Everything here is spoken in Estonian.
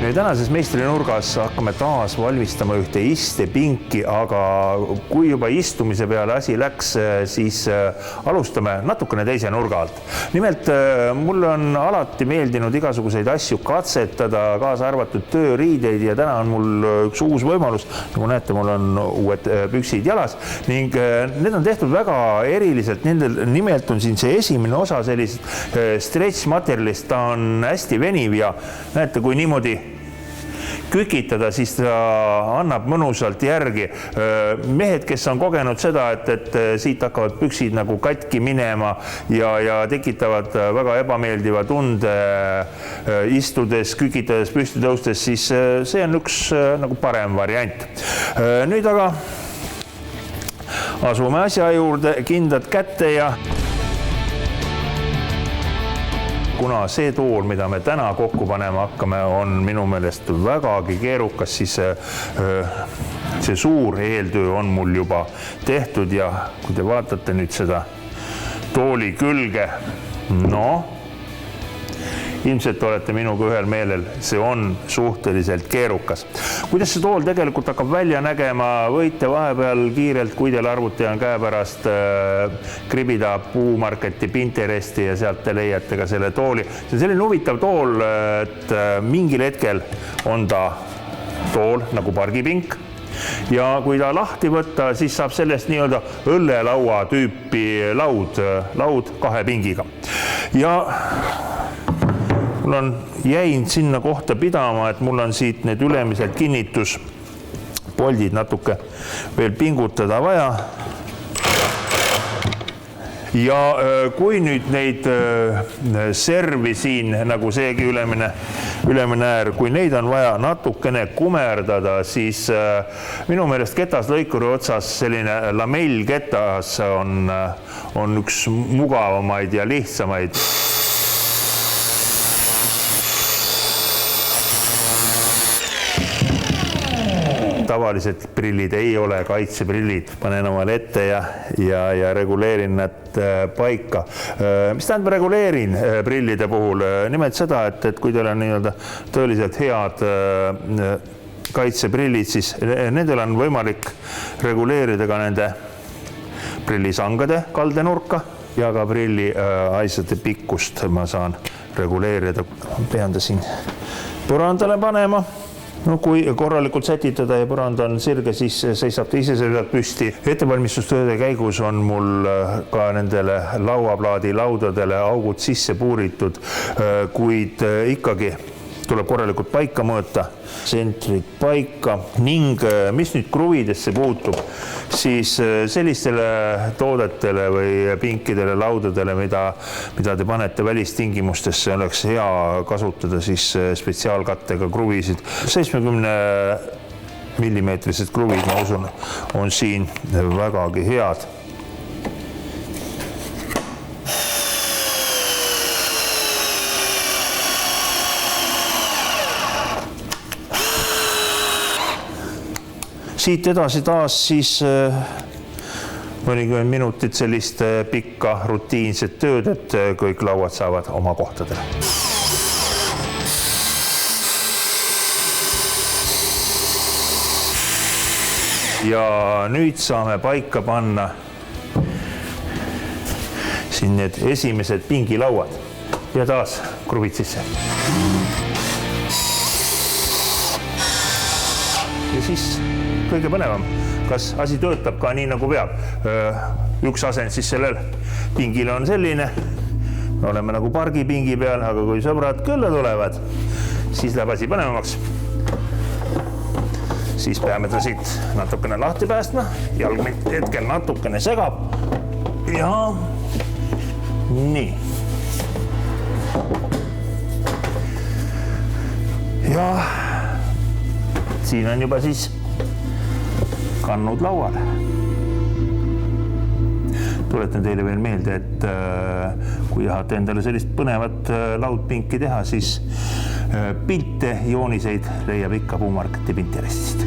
Tänases meistrinurgas hakkame taas valmistama ühte istepinki, aga kui juba istumise peale asi läks, siis alustame natukene teise nurga alt. Nimelt, mulle on alati meeldinud igasuguseid asju katsetada, kaasa arvatud tööriideid ja täna on mul üks uus võimalus. Nagu näete, mul on uued püksid jalas ning need on tehtud väga eriliselt. Nimelt on siin see esimene osa sellisest stretch materjalist, ta on hästi veniv ja näete, kui niimoodi kükitada, siis ta annab mõnusalt järgi. Mehed, kes on kogenud seda, et siit hakkavad püksid nagu katki minema ja tekitavad väga ebameeldiva tunde istudes, kükitades, püsti tõustes, siis see on üks nagu parem variant. Nüüd aga asume asja juurde, kindad kätte ja kuna see tool, mida me täna kokku panema hakkame, on minu meelest vägagi keerukas, siis see suur eeltöö on mul juba tehtud ja kui te vaatate nüüd seda tooli külge, ilmselt olete minuga ühel meelel, see on suhteliselt keerukas. Kuidas see tool tegelikult hakkab välja nägema, võite vahepeal kiirelt, kui teil arvuti on käepärast, kribida Puumarketi Pinteresti ja sealt te leiate ka selle tooli. See on selline huvitav tool, et mingil hetkel on ta tool nagu pargipink ja kui ta lahti võtta, siis saab sellest nii-öelda õllelaua tüüpi laud kahe pingiga. Ja mul on jäinud sinna kohta pidama, et mul on siit need ülemised kinnituspoldid natuke veel pingutada vaja. Ja kui nüüd neid servi siin, nagu seegi ülemine äär, kui neid on vaja natukene kumerdada, siis minu meelest ketaslõikuri otsas selline lamellketas on üks mugavamaid ja lihtsamaid. Tavaliselt prillid ei ole kaitseprillid, panen omale ette ja reguleerin nad paika. Mis tähendab reguleerin prillide puhul? Nimelt seda, et kui teil on nii-öelda tõeliselt head kaitseprillid, siis nendel on võimalik reguleerida ka nende prillisangade kaldenurka ja ka prilli aisade pikkust ma saan reguleerida. Pean ta siin põrandale panema. No kui korralikult sätitada ja põrand on sirge, siis seisab ta ise sealt püsti. Ettevalmistustööde käigus on mul ka nendele lauaplaadi laudadele augud sisse puuritud, kuid ikkagi tuleb korralikult paika mõõta, tsentrid paika ning mis nüüd kruvidesse puutub, siis sellistele toodetele või pinkidele laudadele, mida te panete välistingimustesse, oleks hea kasutada siis spetsiaalkattega kruvisid. 70 millimeetrised kruvid, ma usun, on siin vägagi head. Siit edasi taas siis mõnikümmend minutit sellist pikka rutiinset tööd, et kõik lauad saavad oma kohtadele. Ja nüüd saame paika panna siin need esimesed pingilauad ja taas kruvid sisse. Ja siis kõige põnevam, kas asi töötab ka nii nagu peab. Üks asend siis sellel pingil on selline, me oleme nagu pargipingi peal, aga kui sõbrad külla tulevad, siis läheb asi põnevamaks. Siis peame ta siit natukene lahti päästma, jalg hetkel natukene segab ja nii. Ja siin on juba siis kannud lauale. Tuletan teile veel meelde, et kui tahate endale sellist põnevat laudpinki teha, siis pilte, jooniseid leiab ikka Puumarketi Pinterestist.